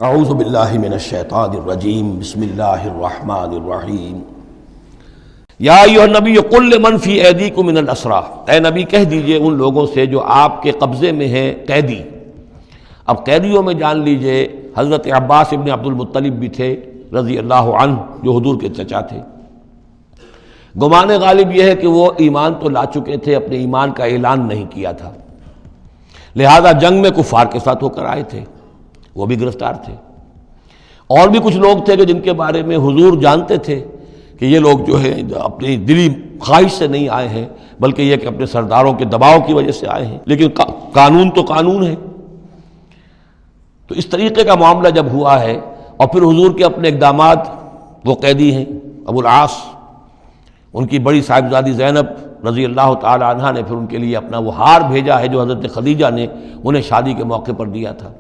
اعوذ باللہ من الشیطان الرجیم بسم اللہ الرحمن الرحیم یا ایھا النبی قل لمن فی ایدیکم من الاسریٰ، اے نبی کہہ دیجئے ان لوگوں سے جو آپ کے قبضے میں ہیں قیدی۔ اب قیدیوں میں جان لیجئے حضرت عباس ابن عبد المطلب بھی تھے رضی اللہ عنہ، جو حضور کے چچا تھے۔ گمان غالب یہ ہے کہ وہ ایمان تو لا چکے تھے، اپنے ایمان کا اعلان نہیں کیا تھا، لہذا جنگ میں کفار کے ساتھ ہو کر آئے تھے، وہ بھی گرفتار تھے۔ اور بھی کچھ لوگ تھے کہ جن کے بارے میں حضور جانتے تھے کہ یہ لوگ جو ہے اپنی دلی خواہش سے نہیں آئے ہیں، بلکہ یہ کہ اپنے سرداروں کے دباؤ کی وجہ سے آئے ہیں، لیکن قانون تو قانون ہے۔ تو اس طریقے کا معاملہ جب ہوا ہے، اور پھر حضور کے اپنے اقدامات، وہ قیدی ہیں ابو العاص، ان کی بڑی صاحبزادی زینب رضی اللہ تعالی عنہا نے پھر ان کے لیے اپنا وہ ہار بھیجا ہے جو حضرت خدیجہ نے انہیں شادی کے موقع پر دیا تھا۔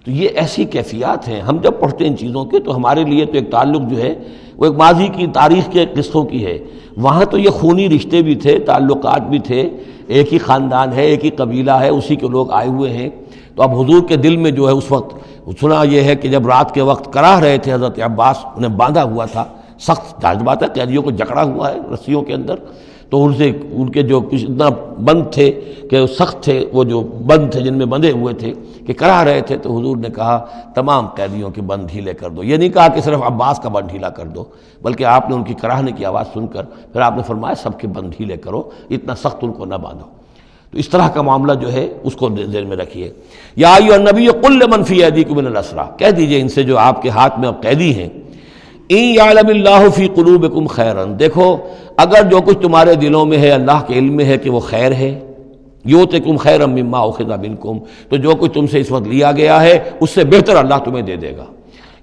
تو یہ ایسی کیفیات ہیں، ہم جب پڑھتے ہیں ان چیزوں کے تو ہمارے لیے تو ایک تعلق جو ہے وہ ایک ماضی کی تاریخ کے قصوں کی ہے۔ وہاں تو یہ خونی رشتے بھی تھے، تعلقات بھی تھے، ایک ہی خاندان ہے، ایک ہی قبیلہ ہے، اسی کے لوگ آئے ہوئے ہیں۔ تو اب حضور کے دل میں جو ہے اس وقت سنا یہ ہے کہ جب رات کے وقت کراہ رہے تھے حضرت عباس، انہیں باندھا ہوا تھا، سخت ظاہر بات ہے قیدیوں کو جکڑا ہوا ہے رسیوں کے اندر، تو ان کے جو کچھ اتنا بند تھے کہ سخت تھے، وہ جو بند تھے جن میں بندھے ہوئے تھے کہ کراہ رہے تھے، تو حضور نے کہا تمام قیدیوں کے بند ڈھیلے کر دو۔ یہ نہیں کہا کہ صرف عباس کا بند ڈھیلا کر دو، بلکہ آپ نے ان کی کراہنے کی آواز سن کر پھر آپ نے فرمایا سب کے بند ڈھیلے کرو، اتنا سخت ان کو نہ باندھو۔ تو اس طرح کا معاملہ جو ہے اس کو ذہن میں رکھیے۔ یا ایھا النبی قل لمن فی ایدیکم من الاسریٰ، کہہ دیجئے ان سے جو آپ کے ہاتھ میں اب قیدی ہیں، ان یعلم اللہ فی قلوبکم خیرا، دیکھو اگر جو کچھ تمہارے دلوں میں ہے اللہ کے علم میں ہے کہ وہ خیر ہے، یؤتکم خیرا مما اخذ منکم، تو جو کچھ تم سے اس وقت لیا گیا ہے اس سے بہتر اللہ تمہیں دے دے گا۔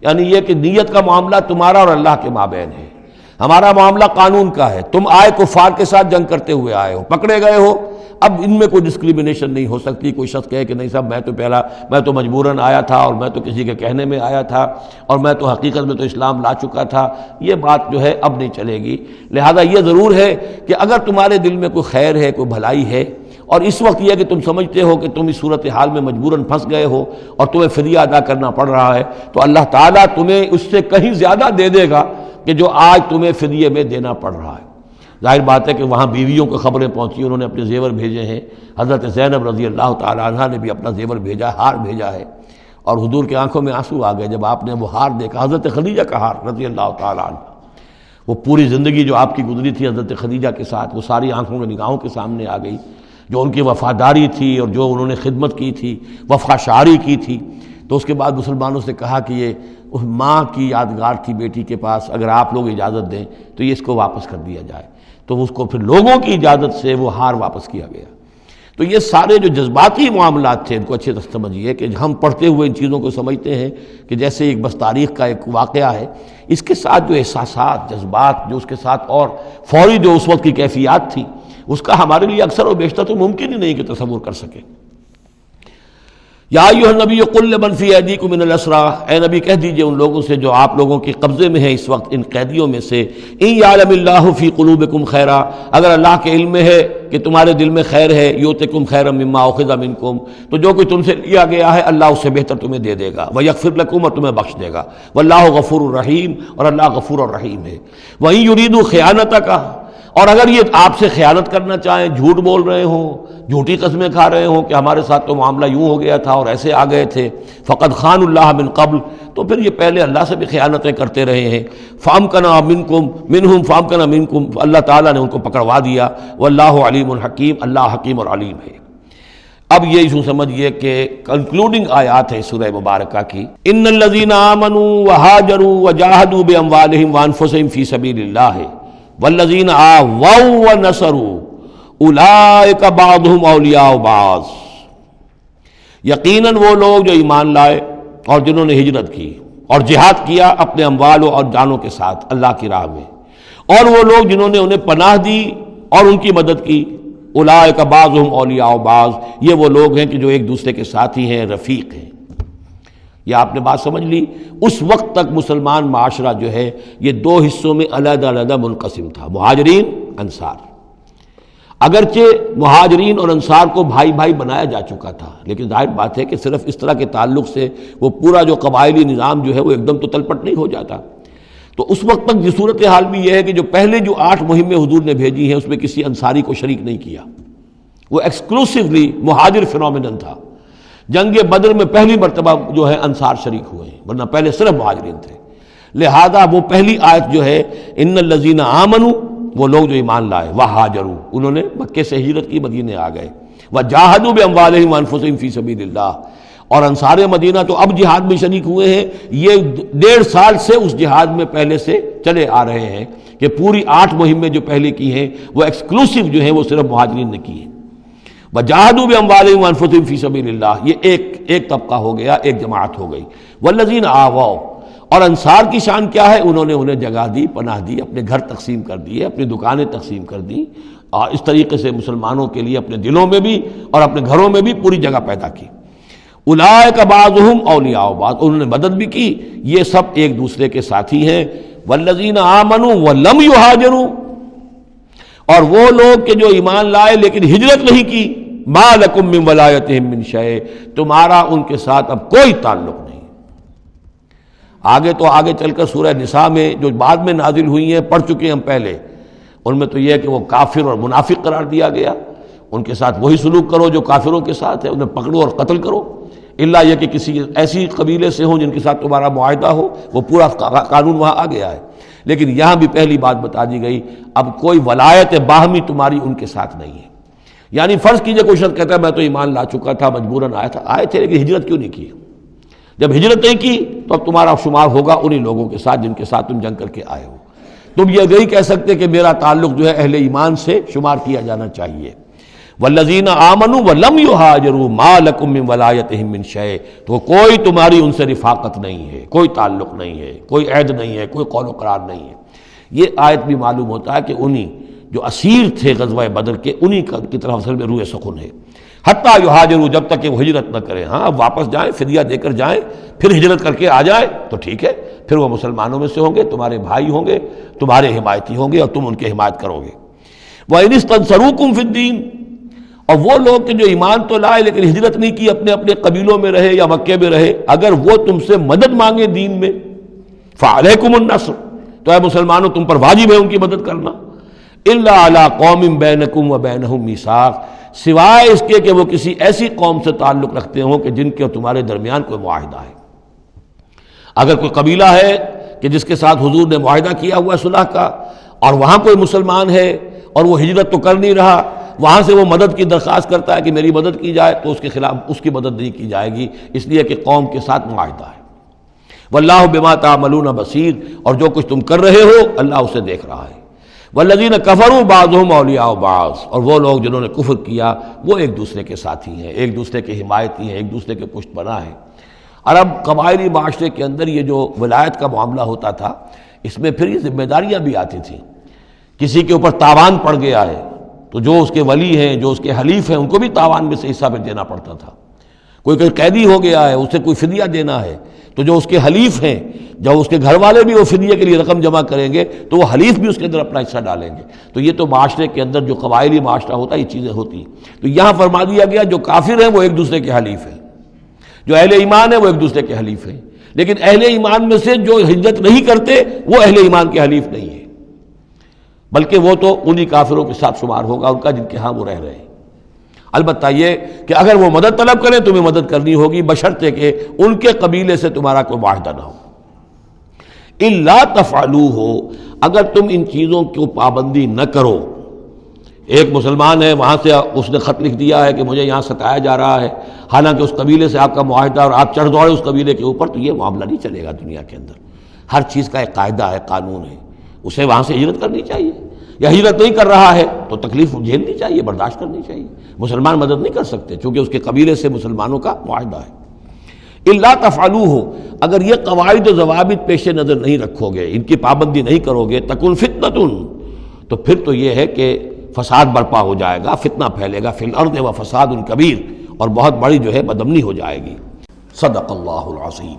یعنی یہ کہ نیت کا معاملہ تمہارا اور اللہ کے مابین ہے، ہمارا معاملہ قانون کا ہے۔ تم آئے کفار کے ساتھ جنگ کرتے ہوئے آئے ہو، پکڑے گئے ہو، اب ان میں کوئی ڈسکریمنیشن نہیں ہو سکتی۔ کوئی شخص کہے کہ نہیں صاحب میں تو مجبوراً آیا تھا، اور میں تو کسی کے کہنے میں آیا تھا، اور میں تو حقیقت میں تو اسلام لا چکا تھا، یہ بات جو ہے اب نہیں چلے گی۔ لہذا یہ ضرور ہے کہ اگر تمہارے دل میں کوئی خیر ہے، کوئی بھلائی ہے، اور اس وقت یہ کہ تم سمجھتے ہو کہ تم اس صورتحال میں مجبوراً پھنس گئے ہو اور تمہیں فدیہ ادا کرنا پڑ رہا ہے، تو اللہ تعالیٰ تمہیں اس سے کہیں زیادہ دے دے گا کہ جو آج تمہیں فدیے میں دینا پڑ رہا ہے۔ ظاہر بات ہے کہ وہاں بیویوں کو خبریں پہنچی، انہوں نے اپنے زیور بھیجے ہیں، حضرت زینب رضی اللہ تعالی عنہا نے بھی اپنا زیور بھیجا، ہار بھیجا ہے، اور حضور کی آنکھوں میں آنسو آ گئے جب آپ نے وہ ہار دیکھا، حضرت خدیجہ کا ہار رضی اللہ تعالی عنہ۔ وہ پوری زندگی جو آپ کی گزری تھی حضرت خدیجہ کے ساتھ، وہ ساری آنکھوں میں نگاہوں کے سامنے آ گئی، جو ان کی وفاداری تھی اور جو انہوں نے خدمت کی تھی، وفا شعاری کی تھی۔ تو اس کے بعد مسلمانوں سے کہا کہ یہ اس ماں کی یادگار تھی بیٹی کے پاس، اگر آپ لوگ اجازت دیں تو یہ اس کو واپس کر دیا جائے، تو اس کو پھر لوگوں کی اجازت سے وہ ہار واپس کیا گیا۔ تو یہ سارے جو جذباتی معاملات تھے ان کو اچھے سے سمجھیے کہ ہم پڑھتے ہوئے ان چیزوں کو سمجھتے ہیں کہ جیسے ایک بس تاریخ کا ایک واقعہ ہے، اس کے ساتھ جو احساسات، جذبات، جو اس کے ساتھ اور فوری جو اس وقت کی کیفیات تھی، اس کا ہمارے لیے اکثر و بیشتر تو ممکن ہی نہیں کہ تصور کر سکے۔ یا ایھا النبی قل لمن فی ایدیکم من الاسریٰ، اے نبی کہہ دیجئے ان لوگوں سے جو آپ لوگوں کے قبضے میں ہیں اس وقت ان قیدیوں میں سے، ان یعلم اللہ فی قلوبکم خیرا، اگر اللہ کے علم میں ہے کہ تمہارے دل میں خیر ہے، یؤتکم خیرا مما اخذ منکم، تو جو کچھ تم سے لیا گیا ہے اللہ اس سے بہتر تمہیں دے دے گا، ویغفر لکم، اور تمہیں بخش دے گا، واللہ غفور الرحیم، اور اللہ غفور الرحیم ہے۔ وَإِن يُرِيدُوا خِيَانَتَكَ، اور اگر یہ آپ سے خیانت کرنا چاہیں، جھوٹ بول رہے ہوں، جھوٹی قسمیں کھا رہے ہوں کہ ہمارے ساتھ تو معاملہ یوں ہو گیا تھا اور ایسے آ گئے تھے، فقد خانوا اللہ من قبل، تو پھر یہ پہلے اللہ سے بھی خیانتیں کرتے رہے ہیں، فامکنا منکم، اللہ تعالیٰ نے ان کو پکڑوا دیا، واللہ علیم حکیم، اللہ حکیم اور علیم ہے۔ اب یہ یوں سمجھیے کہ کنکلوڈنگ آیات ہے سورہ مبارکہ کی، ان الذین آمنوا وہاجروا وجاہدوا باموالہم وانفسہم فی سبیل اللہ والذین آووا ونصروا اولئک بعضهم اولیاء بعض، یقیناً وہ لوگ جو ایمان لائے اور جنہوں نے ہجرت کی اور جہاد کیا اپنے اموالوں اور جانوں کے ساتھ اللہ کی راہ میں، اور وہ لوگ جنہوں نے انہیں پناہ دی اور ان کی مدد کی، اولئک بعضهم اولیاء بعض، یہ وہ لوگ ہیں کہ جو ایک دوسرے کے ساتھی ہیں، رفیق ہیں۔ یہ آپ نے بات سمجھ لی۔ اس وقت تک مسلمان معاشرہ جو ہے یہ دو حصوں میں علیحدہ علیحدہ منقسم تھا، مہاجرین، انصار۔ اگرچہ مہاجرین اور انصار کو بھائی بھائی بنایا جا چکا تھا، لیکن ظاہر بات ہے کہ صرف اس طرح کے تعلق سے وہ پورا جو قبائلی نظام جو ہے وہ ایک دم تو تلپٹ نہیں ہو جاتا۔ تو اس وقت تک یہ صورتحال بھی یہ ہے کہ جو پہلے جو 8 مہمیں حضور نے بھیجی ہیں اس میں کسی انصاری کو شریک نہیں کیا، وہ ایکسکلوسیولی مہاجر فینومینن تھا۔ جنگ بدر میں پہلی مرتبہ جو ہے انصار شریک ہوئے ہیں، ورنہ پہلے صرف مہاجرین تھے۔ لہذا وہ پہلی آیت جو ہے ان الذین آمنوا، وہ لوگ جو ایمان لائے، وہاجروا، انہوں نے مکے سے ہجرت کی، مدینے آ گئے، وجاہدوا باموالہم وانفسہم فی سبیل اللہ، اور انصار مدینہ تو اب جہاد میں شریک ہوئے ہیں، یہ 1.5 سال سے اس جہاد میں پہلے سے چلے آ رہے ہیں کہ پوری 8 مہمیں جو پہلے کی ہیں وہ ایکسکلوسیو جو ہیں وہ صرف مہاجرین نے کی ہیں۔ وجاہدوا باموالہم وانفسہم فی سبیل اللہ، یہ ایک طبقہ ہو گیا، ایک جماعت ہو گئی۔ والذین آووا، اور انصار کی شان کیا ہے؟ انہوں نے انہیں جگہ دی، پناہ دی، اپنے گھر تقسیم کر دیے، اپنی دکانیں تقسیم کر دی، اور اس طریقے سے مسلمانوں کے لیے اپنے دلوں میں بھی اور اپنے گھروں میں بھی پوری جگہ پیدا کی۔ اولئک بعضهم اولیاء بعض، انہوں نے مدد بھی کی، یہ سب ایک دوسرے کے ساتھی ہیں۔ والذین آمنوا ولم یہاجروا، اور وہ لوگ کہ جو ایمان لائے لیکن ہجرت نہیں کی، ما لکم من ولایتہم من شیء، تمہارا ان کے ساتھ اب کوئی تعلق نہیں۔ آگے تو آگے چل کر سورہ نساء میں جو بعد میں نازل ہوئی ہیں پڑھ چکے ہم پہلے، ان میں تو یہ ہے کہ وہ کافر اور منافق قرار دیا گیا، ان کے ساتھ وہی سلوک کرو جو کافروں کے ساتھ ہے، انہیں پکڑو اور قتل کرو، الا یہ کہ کسی ایسی قبیلے سے ہوں جن کے ساتھ تمہارا معاہدہ ہو، وہ پورا قانون وہاں آ گیا ہے۔ لیکن یہاں بھی پہلی بات بتا دی گئی، اب کوئی ولایت باہمی تمہاری ان کے ساتھ نہیں ہے۔ یعنی فرض کیجئے کوئی شخص کہتا ہے میں تو ایمان لا چکا تھا، مجبوراً آئے تھے لیکن ہجرت کیوں نہیں کی؟ جب ہجرت نہیں کی تو اب تمہارا شمار ہوگا انہی لوگوں کے ساتھ جن کے ساتھ تم جنگ کر کے آئے ہو۔ تم یہ نہیں کہہ سکتے کہ میرا تعلق جو ہے اہل ایمان سے شمار کیا جانا چاہیے۔ والذین آمنوا ولم یہاجروا ما لکم من ولایتہم من شیء، تو کوئی تمہاری ان سے رفاقت نہیں ہے، کوئی تعلق نہیں ہے، کوئی عہد نہیں ہے، کوئی قول و قرار نہیں ہے۔ یہ آیت بھی معلوم ہوتا ہے کہ انہی جو اسیر تھے غزوہ بدر کے، انہی کی طرف اصل میں روح سخن ہے۔ حتیٰ یہاجروا، جب تک کہ وہ ہجرت نہ کریں، ہاں اب واپس جائیں، فدیہ دے کر جائیں، پھر ہجرت کر کے آ جائیں تو ٹھیک ہے، پھر وہ مسلمانوں میں سے ہوں گے، تمہارے بھائی ہوں گے، تمہارے حمایتی ہوں گے اور تم ان کی حمایت کرو گے۔ وَإِنِ اسْتَنصَرُوكُمْ فِي الدِّينِ، اور وہ لوگ کہ جو ایمان تو لائے لیکن ہجرت نہیں کی، اپنے اپنے قبیلوں میں رہے یا مکے میں رہے، اگر وہ تم سے مدد مانگے دین میں، فَعَلَيْكُمُ النَّصْرُ، تو اے مسلمانوں تم پر واجب ہے ان کی مدد کرنا۔ إِلَّا عَلَىٰ قَوْمٍ بَيْنَكُمْ وَبَيْنَهُمْ مِيثَاقٌ، سوائے اس کے کہ وہ کسی ایسی قوم سے تعلق رکھتے ہوں کہ جن کے اور تمہارے درمیان کوئی معاہدہ ہے۔ اگر کوئی قبیلہ ہے کہ جس کے ساتھ حضور نے معاہدہ کیا ہوا ہے صلح کا، اور وہاں کوئی مسلمان ہے اور وہ ہجرت تو کر نہیں رہا، وہاں سے وہ مدد کی درخواست کرتا ہے کہ میری مدد کی جائے، تو اس کے خلاف اس کی مدد نہیں کی جائے گی، اس لیے کہ قوم کے ساتھ معاہدہ ہے۔ واللہ بما تعملون بصیر، اور جو کچھ تم کر رہے ہو اللہ اسے دیکھ رہا ہے۔ والذین کفروا بعضهم اولیاء بعض، اور وہ لوگ جنہوں نے کفر کیا وہ ایک دوسرے کے ساتھی ہیں، ایک دوسرے کے حمایتی ہیں، ایک دوسرے کے پشت پناہ ہیں۔ عرب قبائلی معاشرے کے اندر یہ جو ولایت کا معاملہ ہوتا تھا، اس میں پھر یہ ذمہ داریاں بھی آتی تھیں۔ کسی کے اوپر تاوان پڑ گیا ہے تو جو اس کے ولی ہیں، جو اس کے حلیف ہیں، ان کو بھی تاوان میں سے حصہ پھر دینا پڑتا تھا۔ کوئی قیدی ہو گیا ہے، اسے کوئی فدیہ دینا ہے، تو جو اس کے حلیف ہیں، جب اس کے گھر والے بھی وہ فدیے کے لیے رقم جمع کریں گے تو وہ حلیف بھی اس کے اندر اپنا حصہ ڈالیں گے۔ تو یہ تو معاشرے کے اندر جو قبائلی معاشرہ ہوتا ہے یہ چیزیں ہوتی ہیں۔ تو یہاں فرما دیا گیا جو کافر ہیں وہ ایک دوسرے کے حلیف ہیں، جو اہل ایمان ہیں وہ ایک دوسرے کے حلیف ہیں، لیکن اہل ایمان میں سے جو ہجرت نہیں کرتے وہ اہل ایمان کے حلیف نہیں ہیں، بلکہ وہ تو انہی کافروں کے ساتھ شمار ہوگا ان کا جن کے ہاں وہ رہ رہے ہیں۔ البتہ یہ کہ اگر وہ مدد طلب کریں تمہیں مدد کرنی ہوگی، بشرطے کہ ان کے قبیلے سے تمہارا کوئی معاہدہ نہ ہو۔ الا تفعلوہ، اگر تم ان چیزوں کی پابندی نہ کرو، ایک مسلمان ہے وہاں سے اس نے خط لکھ دیا ہے کہ مجھے یہاں ستایا جا رہا ہے، حالانکہ اس قبیلے سے آپ کا معاہدہ اور آپ چڑھ دوڑے اس قبیلے کے اوپر، تو یہ معاملہ نہیں چلے گا دنیا کے اندر۔ ہر چیز کا ایک قاعدہ ہے، قانون ہے، اسے وہاں سے ہجرت کرنی چاہیے، یا ہجرت نہیں کر رہا ہے تو تکلیف جھیلنی چاہیے، برداشت کرنی چاہیے۔ مسلمان مدد نہیں کر سکتے چونکہ اس کے قبیلے سے مسلمانوں کا معاہدہ ہے۔ الا تفعلوہ، اگر یہ قواعد و ضوابط پیش نظر نہیں رکھو گے، ان کی پابندی نہیں کرو گے، تکن فتنۃ، تو پھر تو یہ ہے کہ فساد برپا ہو جائے گا، فتنہ پھیلے گا، فی الارض و فساد کبیر، اور بہت بڑی جو ہے بدامنی ہو جائے گی۔ صدق اللہ العظیم۔